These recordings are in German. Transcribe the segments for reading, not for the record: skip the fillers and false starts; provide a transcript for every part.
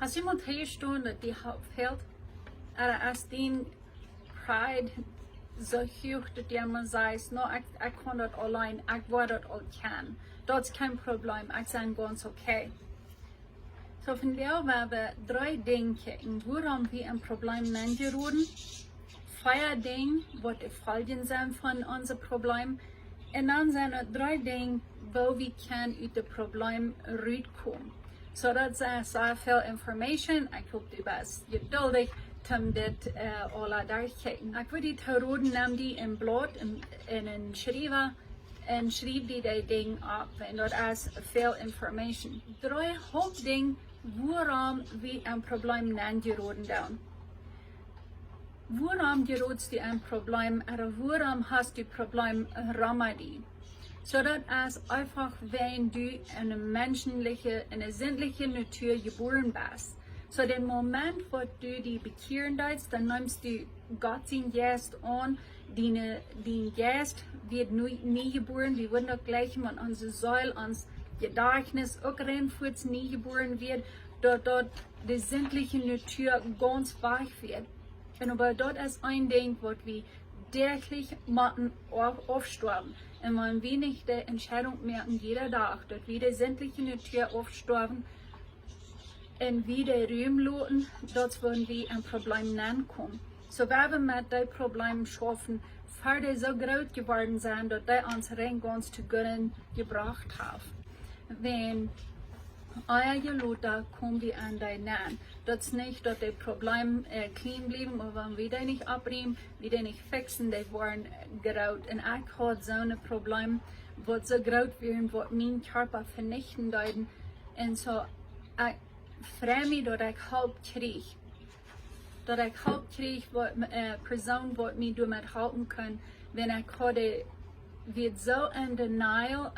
Als iemand hier stond dat die fehlt, als die pride zo hoog dat je maar zegt, nou, ik kan dat alleen, ik wil dat al kan. Dat is geen probleem, ik ben ganz okay. So von der wir drei Dinge kijken, waarom wir ein Problem nennen geraten. Vier Dinge, wat de Folgen zijn van onze Problem. En dan zijn er drei Dinge, wo wir kan uit het Problem uitkomen. So dat is sehr veel information. Ik hoop du bist geduldig, om dit alle durchkijken. Ik wil die geraten, neem die in blad, in een schrijven. En schrijf die dingen op. En dat is veel information. Drei hoofddingen waarom we een probleem nennen geraten. Waarom gerootst je een probleem en waarom hast du probleem remedie? Zodat als einfach, wenn du in een menschliche, in een zinnliche natuur geboren bist. So den Moment, wo du die bekehren darfst, dann nimmst du Gott sein Geist an. Dein Geist wird nie geboren, wir werden auch gleich mit unserer Säule, uns Gedächtnis auch reinfuß nie geboren wird, dort die sinnliche Natur ganz wach wird. Und aber dort ist ein Ding, was wir täglich machen, aufsterben. Und wenn wir nicht die Entscheidung merken, jeder Tag, dass wir die sinnliche Natur aufsterben, und wieder Ruhm lassen, dort werden wir ein Problem nennen kommen. So wenn wir mit dem Problem schaffen, weil die so groß geworden sind, dass die uns rein ganz zu Gönnen gebracht haben. Wenn euer Geloter kommen wir an die nennen. Das ist nicht, dass die Probleme clean bleiben, aber wenn wir die nicht abbringen, wir die nicht fixen, die werden groß. Und ich habe so ein Problem, was so groß wird, was meinen Körper vernichten werden. Und so, ich freue mich, dass ich Hilfe kriege. Dass ich Hilfe kriege, Person, die mich damit helfen kann, wenn ich heute wird so in Denial,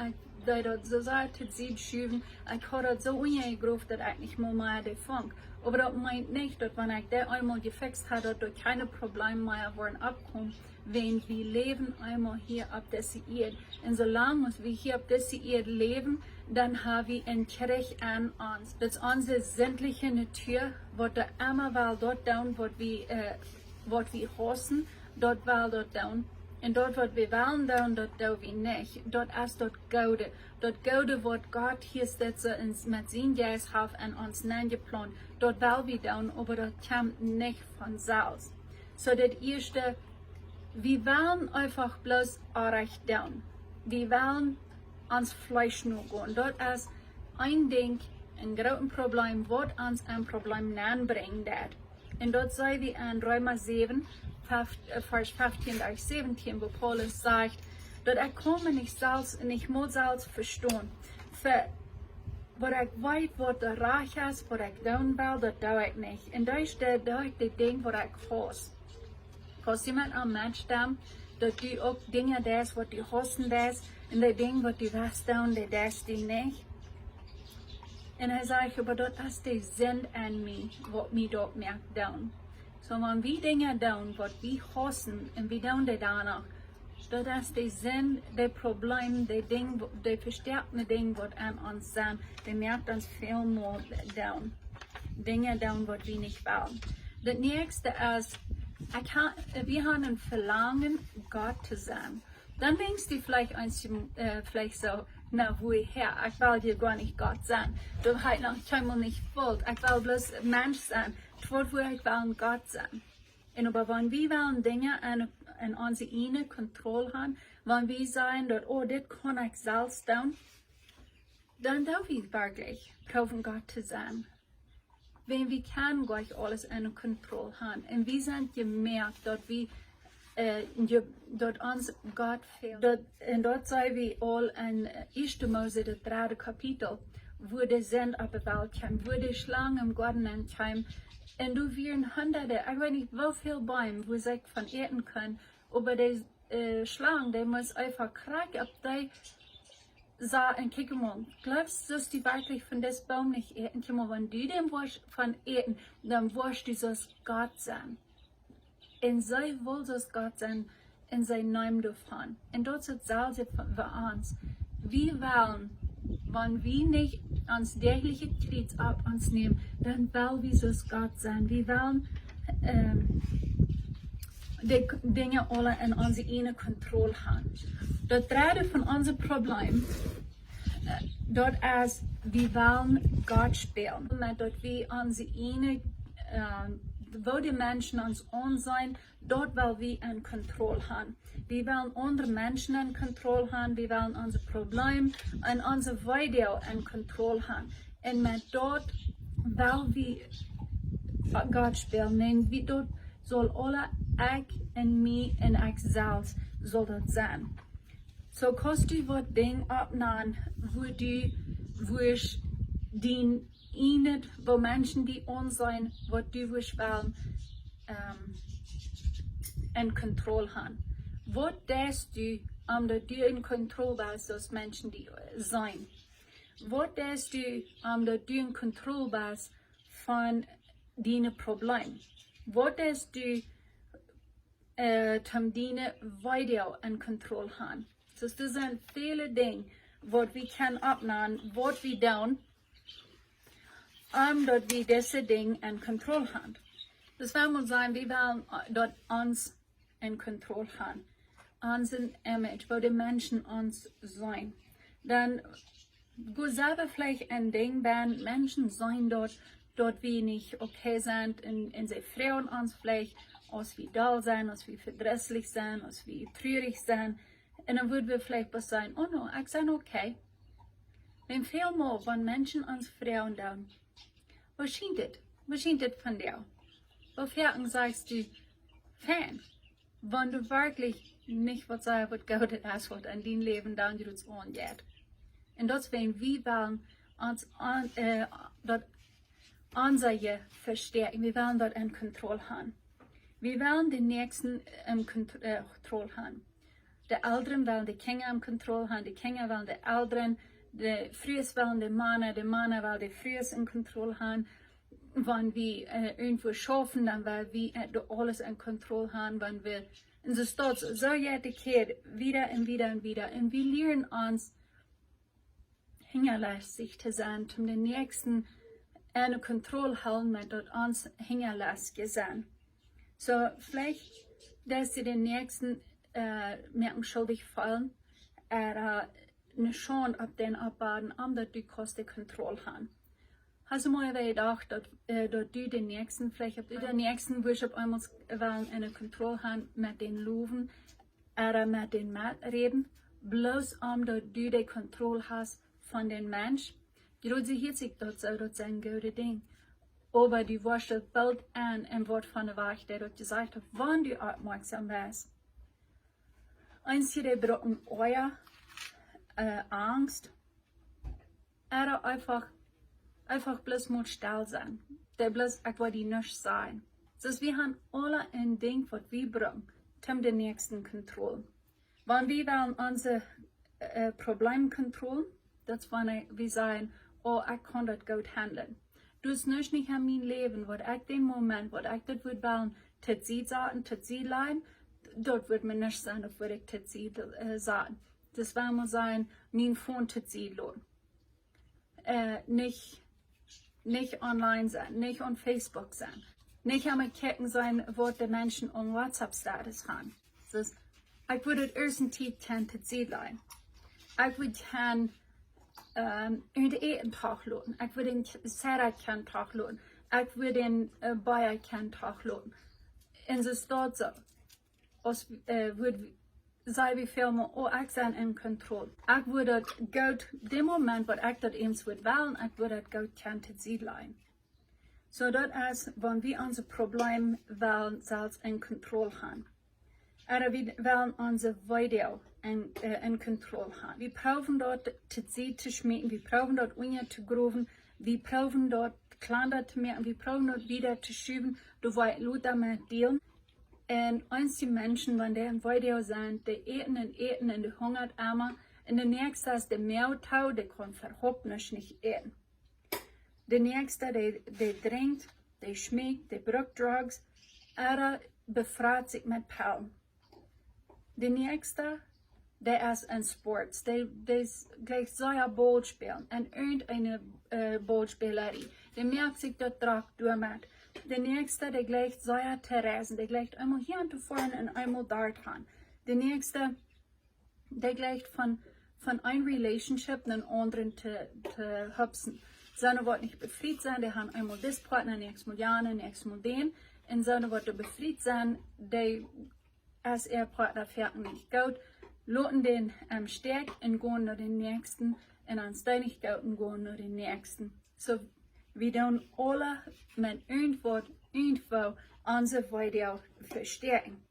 dat so sagt, sie schieben, ich habe das so ungegriffen, dass ich nicht mehr davon. Aber das meint nicht, dass wenn ich das einmal gefixt habe, dass keine Probleme mehr werden abkommen, wenn wir leben einmal hier auf dieser Erde. Und solange wir hier auf dieser Erde leben, dann haben wir ein Recht an uns. Das ist unsere sinnliche Natur, was da immer will dort tun, was wir hassen, dort will dort tun. Und dort, was wir wollen tun, dort tun wir nicht. Dort ist dort Gute. Dort Gute, was Gott hier setzt, mit seinem Geist hat an uns geplant. Dort will wir tun, aber das kommt nicht von selbst. So das erste, wir wollen einfach bloß recht tun. Wir wollen ans Fleisch nur gehen. Dort ist ein Ding, ein großes Problem, was uns ein Problem bringen wird. Und dort sei wir in Römer 7, Vers 15 durch 17, wo Paulus sagt, dass ich komme nicht selbst und ich muss selbst verstehen. Für was ich weiß, was der Reich ist, was ich tun will, das tue ich nicht. Und da ist die Ding, was ich hasse. Falls jemand am Mensch denkt, dass du auch Dinge das, was du hassen das, und die Dinge, was du willst tun, die das die nicht. Und er sagt, aber das ist der Sinn an mir, was mir dort merkt tun. So wenn wir Dinge tun, was wir hassen, und wir tun die danach, das ist der Sinn, der Problem, der Ding, der verstärkte Ding, was an uns sind, der merkt uns viel mehr tun. Dinge tun, was wir nicht wollen. Das nächste ist, wir haben ein Verlangen, Gott zu sein. Dann denkst du vielleicht so, na woher, ich will dir gar nicht Gott sein. Du halt noch einmal nicht wollt, ich will bloß Mensch sein. Ich will Gott sein. Und aber wenn wir wollen Dinge in unsere innere Kontrolle haben, wenn wir sagen, dass, oh, das kann ich selbst tun, dann darf ich wirklich proben, Gott zu sein. Wenn wir können gleich alles in Kontrolle haben. Und wir sind gemerkt, dass wir dort uns Gott fehlt. Und dort sei wir all in 1. Mose, das 3. Kapitel, wo der Sinn auf der Welt kam, wo die Schlange im Garten kam. Und du wirst Hunderte, ich weiß nicht, wie viele Bäume, wo sie von eten können, aber die Schlange, die muss einfach kriegen, ob die sagen, und guck mal, glaubst du, dass die wirklich von diesem Baum nicht eten? Guck mal, wenn du den von eten, dann wirst du so Gott sein. Und sie will so Gott sein, in sein Namen davon. Und dort ist es für uns. Wir wollen wenn wir nicht uns tägliche Krieg auf uns nehmen, dann wollen wir so Gott sein. Wir wollen die Dinge alle in unsere eigene Kontrolle haben. Das dritte von unserem Problem, dort ist, wir wollen Gott spielen. Dort wir unsere eigene, wo die Menschen uns sein, dort wollen wir in Kontrolle haben. Wir wollen andere Menschen in Kontrolle haben, wir wollen unser Problem und unser Video in Kontrolle haben. Und mit dort wollen wir Gott spielen. Und wie dort soll alle ich und mich und ich selbst soll das sein. So kannst du was Ding abnehmen, wo ich den ihnen, wo Menschen die uns sein, was du wollen, in Kontrolle haben. Was tust du, dass du in Kontrolle bist, als Menschen die sein? Was tust du, dass du in Kontrolle bist von deinen Problemen? Was tust du, deine Video in Kontrolle haben? So, das sind viele Dinge, was wir können abnehmen, was wir tun, dass wir diese Dinge in Kontrolle haben. Das wollen wir sagen, wir wollen dort uns in Kontrolle haben. Unser Image, wo die Menschen uns sein. Dann, wo selber vielleicht ein Ding, wenn Menschen sein dort wir nicht okay sind, und sie freuen uns vielleicht, als wir dull sein, als wir verdrießlich sein, als wir traurig sein. Und dann würden wir vielleicht was sagen, oh no, ich bin okay. Wenn vielmal, wenn Menschen uns freuen, dann, was scheint das? Was scheint das von dir? Wofür sagst du, Fan, wenn du wirklich nicht was sagst, was Gott ist, was in dein Leben dann du es angeht. Und deswegen, wir wollen uns dort unsere verstärken, wir wollen dort in Kontrolle haben. Wir wollen den Nächsten in Kontrolle haben. Die Älteren wollen die Kinder in Kontrolle haben, die Kinder wollen die Älteren, die Frühes wollen die Männer wollen die Frühes in Kontrolle haben. Wenn wir irgendwo schaffen, dann wollen wir alles in Kontrolle haben, wenn wir in der Stadt so jede Kehr wieder und wieder und wieder. Und wir lernen uns, hinterlässig zu sein, um den Nächsten eine Kontrolle halten, mit dort uns hinterlässig sein. So, vielleicht, dass sie den Nächsten merken schuldig fallen, eine Chance auf den abbauen, dass du die Kontrolle haben. Hast du mal gedacht, dass du den Nächsten, vielleicht ob du den Nächsten willst, auf einmal eine Kontrolle haben mit den Löwen oder mit den Männern reden, bloß dass du die Kontrolle hast von den Menschen. Du siehst sich dort so, das ist ein gutes Ding. Aber du wirst das Bild an ein Wort von der Wahrheit, der dort gesagt hat, wann du aufmerksam bist. Eins die brauchen euer Angst, oder einfach bloß mal still sein. Der bloß, ich will die nicht sein. Das wir haben alle ein Ding, was wir brauchen, um den Nächsten Kontrolle. Wenn wir wollen unser Problem kontrollieren, das wenn wir sagen, oh, ich kann das gut handeln. Du ist nicht in mein Leben, was ich den Moment, was ich das würde wollen, tut sie sagen, tut sie leiden, dort wird mir nicht sein, das würde ich tut sie sagen. Das wird mir sein, mein Phone tut sie lohnen. Nicht online sein, nicht on Facebook sein, nicht am Ketten sein, wo die Menschen on WhatsApp-Status haben. Das ist, ich würde erst ein Tiet tut sie leiden. Ich würde in den Tag lohnen. Ich würde den Sarah-Tag lohnen. Ich würde den Bayer-Tag lohnen. Und es ist dort so, als würde sei wie viel mehr, oh, ich bin in Kontrolle. Ich würde gut, dem Moment, wo ich das eins würde wählen, ich würde das gut kennt sie leiden. So, das ist, wenn wir unser Problem wählen, selbst in Kontrolle haben. Oder wir wollen unser Video in Kontrolle haben. Wir brauchen dort sie zu schmieden, wir brauchen dort Unge zu gruben, wir brauchen dort Klander zu machen, wir brauchen dort wieder zu schieben, du weißt, Luther mit dealen. Und eins die Menschen, wenn die im Video sind, die eten und die hungert immer. Und der nächste ist der Mehltau, der kann verhofft nicht eten. Der nächste, der trinkt, der schmeckt, der braucht Drugs, oder befreit sich mit Pillen. Der nächste, der ist in Sports, der ist gleich sehr Ball spielen, in irgendeine Ballspielerie. Der merkt sich dort drauf durch. Der nächste, der gleich sehr Theresen, der gleich einmal hier und vorne und einmal dort kann. Der nächste, der gleich von einer Relationship einen anderen zu hüpfen. Seine wird nicht befriedigt sein, der hat einmal das Partner, nächstes Mal ja, nächstes Mal den. Und seine wird befriedigt sein, der als Partner fertig nicht gut, lassen den stark und gehen nach den nächsten, und ans der nicht gut und gehen nach den nächsten. So, wir tun alle mit irgendwo unsere Weide verstärken.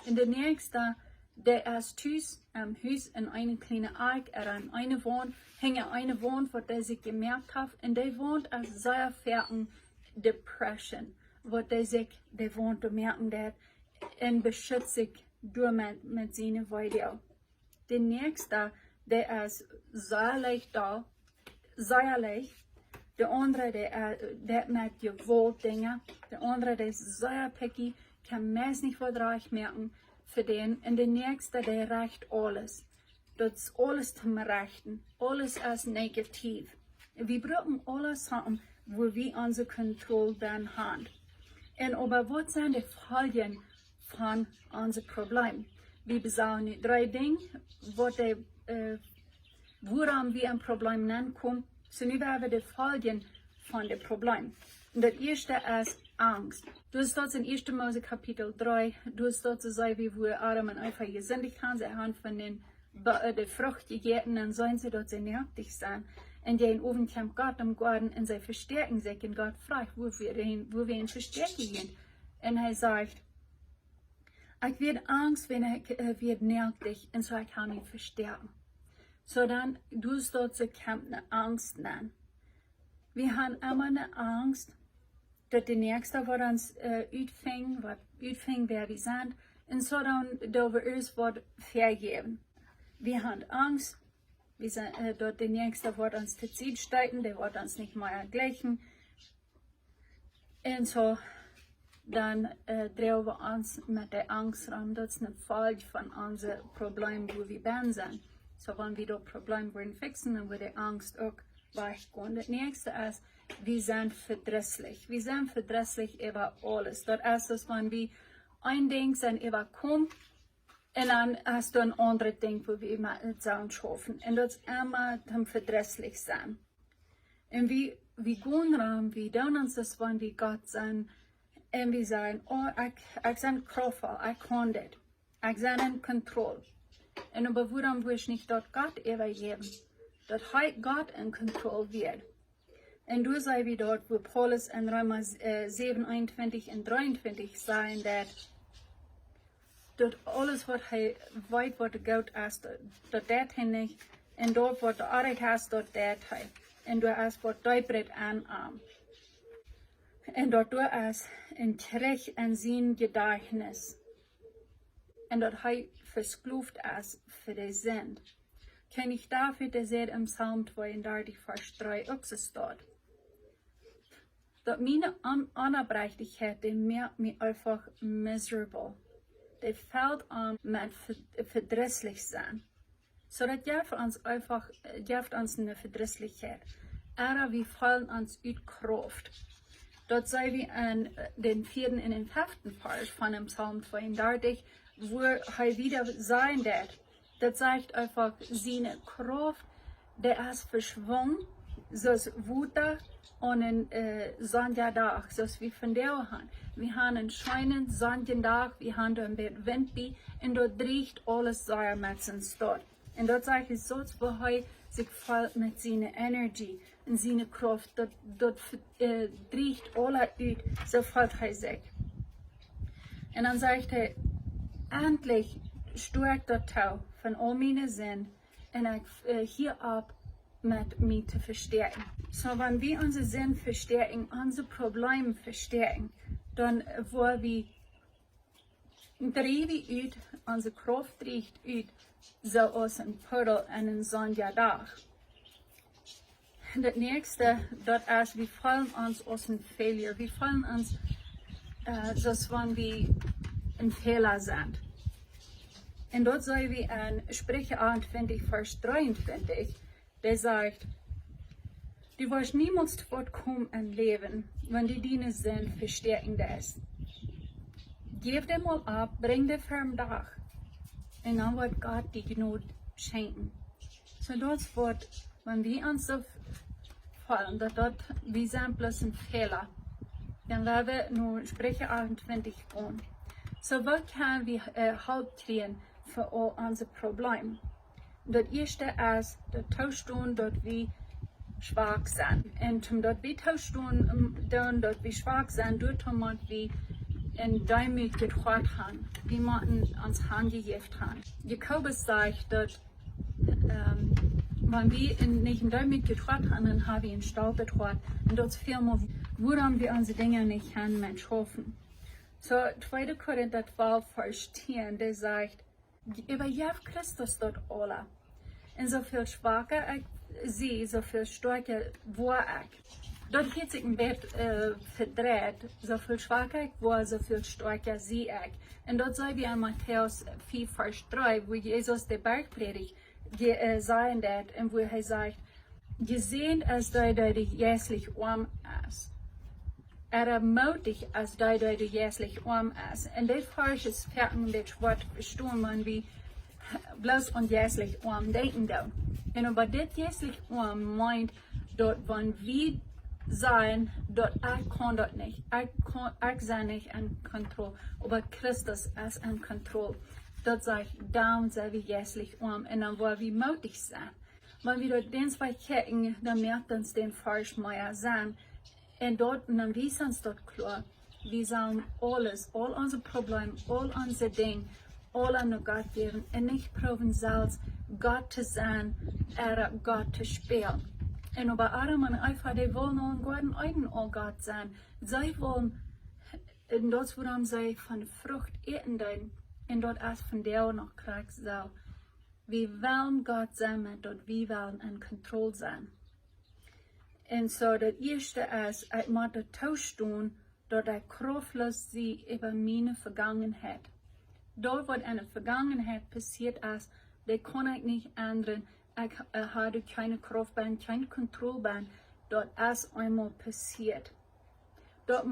Und der nächste, der ist Tüß am Haus in eine kleine Eck, an eine Wohn, hängt eine Wohn, wo der sich gemerkt hat, und der wohnt als sehr fertigen Depression, wo der wohnt, der merken, der und beschützt sich durch mit seinen Weide. Der nächste, der ist sehr leicht da, sehr leicht. Der andere, der macht Gewalt Dinge. Der andere, der ist sehr picky, kann meist nicht verdreich merken für den. Und der nächste, der reicht alles. Das ist alles zum Rechten. Alles ist negativ. Wir brauchen alles haben, wo wir unsere Kontrolle dann haben. Und aber was sind die Folgen von unserem Problem? Wir besagen 3 Dinge, woran wir ein Problem nennen können. So nu werden wir die Folgen von dem Problem. Und das erste ist Angst. Du hast dort in 1. Mose Kapitel 3, du hast dort so sagen, wie wir Adam und Eva gesündigt haben, sie haben von der Frucht gegessen, und sollen sie dort sehr nervig sein. Und in oben kommt Gott im Garten und sie verstärken sich, und Gott fragt, wo wir ihn verstärken gehen. Und er sagt, ich werde Angst, wenn er wird nervig, und so ich kann ihn verstärken. So dann, du sollst eine Angst nennen. Wir haben immer eine Angst, dass der Nächste, was uns utfängt, wer wir sind, und so dann, da wir uns was vergeben. Wir haben Angst, dass der Nächste, was uns zu Ziel steigt, der wird uns nicht mehr gleichen. Und so, dann drehen wir uns mit der Angst ran. Das ist eine Folge von unserem Problem, wo wir sind. So, wenn wir das Problem fixen, dann wird die Angst auch weichgehen. Das nächste ist, wir sind verdrießlich. Wir sind verdrießlich über alles. Das ist das, wenn wir ein Ding sind überkommen, und dann hast du ein anderes Ding, wo wir immer zusammen schaffen. Und das ist immer zum verdrießlich sein. Und wir gehen ran, wir tun uns das, wenn wir Gott sind, und wir sagen, oh, ich bin kraftvoll, ich kann das. Ich bin in Kontrolle. Und aber warum will ich nicht dort Gott übergeben? Dass Gott in Kontrolle wird. Und du sei wie dort, wo Paulus in Römer 7, 21 und 23 sagen, dass alles, was er weiß, was Gott ist, dass das nicht, und dort, was du Arbeit hast, dort das ist. Und du hast, was du breit anarmt. Und dort du hast ein Trick in sein Gedächtnis. Und dort er versklavt ist für die Sinn. Kann ich dafür, der sagt im Psalm 32, Vers 3 auch so steht. Dass meine Unerbrechlichkeit, die macht mich einfach miserable. Die fällt an mit verdrießlich sein. So das gibt uns eine Verdrießlichkeit. Aber wir fallen uns uit Kraft. Dort sei wir in den 4. und den 5. Vers von dem Psalm 32, wo er wieder sein wird. Das zeigt einfach seine Kraft, der ist verschwunden, so Wutter und ein Sonntag, so wie von der haben. Wir haben einen schönen Sonntag, wir haben ein bisschen Wind, und dort riecht alles sehr mit uns dort. Und dort zeigt es so, wo er sich fällt mit seiner Energie und seiner Kraft, dort riecht alles aus, so fällt er sich. Und dann sagt er, endlich stärkt das Tau von all meinen Sinn, und ich hier ab mit mir zu verstärken. So, wenn wir unsere Sinn verstärken, unsere Probleme verstärken, dann wollen wir drehen aus, unsere Kraft riecht aus, so aus einem Puddel und einem Sonntag. Das nächste, das ist, wir fallen uns aus dem Fehler. Wir fallen uns, so wenn wir ein Fehler sind. En dort zijn we aan Sprüche 28, vers 23, der sagt, du wirst niemals zu Wort kommen im Leben, wenn du deine Sinn verstärken lässt. Geef dem mal ab, bring dir firm Dach, und dann wird Gott die Gnade schenken. So dort wird, wenn wir uns so fallen, dass dort wir sind bloß ein Fehler, dann werden wir nur Sprüche 28 gehen. So was können wir Halt kriegen für all unsere Probleme? Das erste ist, der Tauschstund, dort wir schwach sind. Und dort wir Tauschstund, dort wir schwach sind, dort wir in Demut getraut haben, wie man uns handgegeben haben. Jakobus sagt, dass wenn wir nicht in Demut getraut haben, dann haben wir in Staub getraut. Und dort vielmal, woran wir unsere Dinge nicht haben, Mensch hoffen. So, 2. Korinther 12, Vers 10, der sagt, überjährt Christus dort alle. Und so viel schwacher ich sie, so viel stärker war ich. Dort hat sich ein Bett verdreht, so viel schwacher ich war, so viel stärker sie ich. Und dort sei wie in Matthäus 4, Vers 3, wo Jesus der Bergpredigt sagen wird, und wo er sagt, gesehen als du jährlich arm ist. Mutig als du jährlich arm ist. Und das Vers ist fertig, das Wort verstehen man wie bloß und jährlich arm denken da. Und aber das jährlich arm meint, dort wenn wir sein, dort ich kann dort nicht. Ich sei nicht in Kontrolle, aber Christus ist in Kontrolle. Dort sage ich, down sei wir jährlich arm und dann wollen wir mutig sein. Wenn wir dort den zwei kicken, dann merkt uns den Vers mehr sein. Und dort, und dann wissen uns dort klar, wir sollen alles, all unsere Probleme, all unsere Dinge, all an Gott geben und nicht proben selbst, Gott zu sein, Gott zu spielen. Und aber Adam und Eva, die wollen auch in guten Augen all Gott sein. Sie wollen, und dort, woran sie von der Frucht eten dürfen, und dort erst von der noch kriegt soll. Wir wollen Gott sein, dort wir wollen in Kontrolle sein. Und so, das erste ist, ich muss den Tausch tun, dort ich kraftlos sie über meine Vergangenheit. Dort, was in der Vergangenheit passiert ist, das kann ich nicht ändern. Ich hatte keine Kraft, keine Kontrolle, dort ist einmal passiert. Dort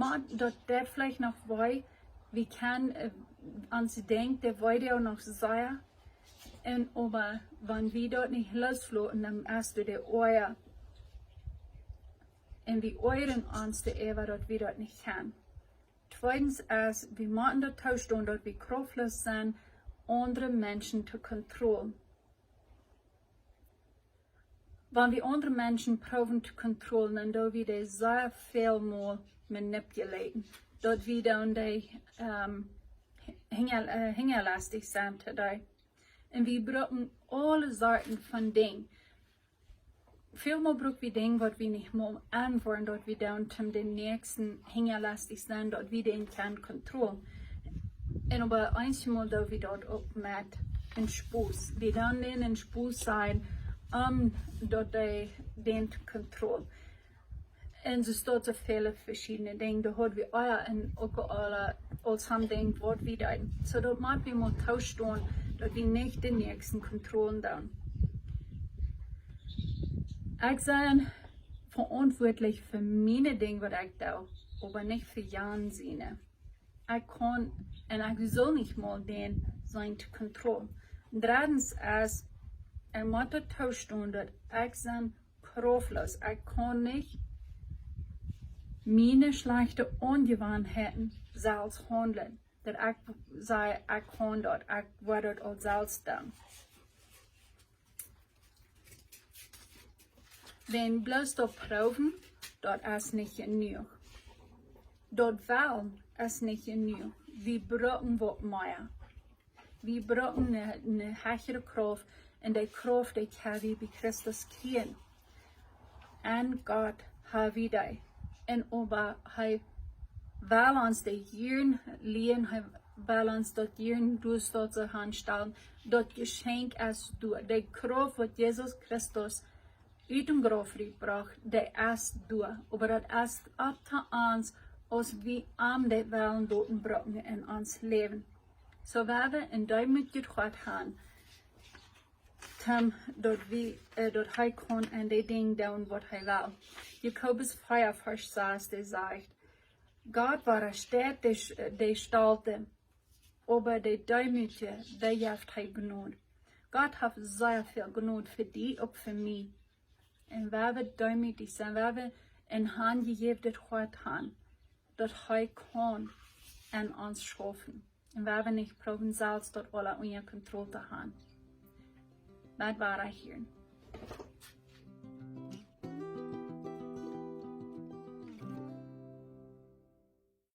der vielleicht noch weiß, wie kann uns denken, der wollte auch noch sein. Und aber, wenn wir dort nicht losflohen, dann erst der Euer. Und wir euren uns der Ewa dort wir dort nicht kann. Zweitens ist, wir machen den Tausch tun, dort wir kraftlos sind, andere Menschen zu kontrollieren. Wenn wir andere Menschen proben zu kontrollieren, dann wir die sehr viel mal manipulieren. Dort wir dann die hingerlastig sind today. Und wir brauchen alle Sorten von Dingen. Vielmal brauchen wir Dinge, was wir nicht mal antworten, dort wir dann zum den nächsten hingerlastig sind, dort wir den kann kontrollieren. Und aber einmal da wir dort auch mit in Spuß. Wir dann in Spuß sein, dort den Kontrolle. Und es dort so viele verschiedene Dinge, da hat wir euer und auch alle als haben Dinge, was wir da. So dort machen wir mal Tausch tun, dort wir nicht den nächsten Kontrollen dann. Ich bin verantwortlich für meine Dinge, was ich tue, aber nicht für Jan seine. Ich kann und ich soll nicht mal den sein zu kontrollieren. Drittens ist, ich muss den Tausch tun, dass ich bin kraftlos. Ich kann nicht meine schlechten Ungewohnheiten selbst handeln. Dass ich sage, ich kann dort, ich werde dort auch selbst tun. Wenn bloß dort proben, dort ist nicht genug. Dort wollen ist nicht genug. Wir brauchen was mehr. Wir brauchen eine höhere Kraft, und die Kraft, die haben wir bei Christus kriegen. Und Gott hat wir die. Und aber er will uns die Jürgen lehren, er will uns dort Jürgen durch dort zur Hand stellen, dort Geschenk ist durch. Die Kraft, die Jesus Christus uit dem Graf gebracht, der ist durch. Aber das ist ab zu uns, als wir am die Wellen dort brauchen in uns Leben. Så waar we in die moet je God gaan. Dat hij kan en die dingen doen wat hij wil. Jakobus 4, vers 6, der sagt, Gott war steht die Stalte, aber die Demütige, die heeft hij genoeg. Gott hat sehr viel genoeg für die, auch für mich. Und waar we demütig zijn, waar we in Hand gegeven dat God haben, dat hij kan en ons schaffen. Und waar we nicht brauchen, selbst dort alle unter Kontrolle zu haben. Das war ich hier.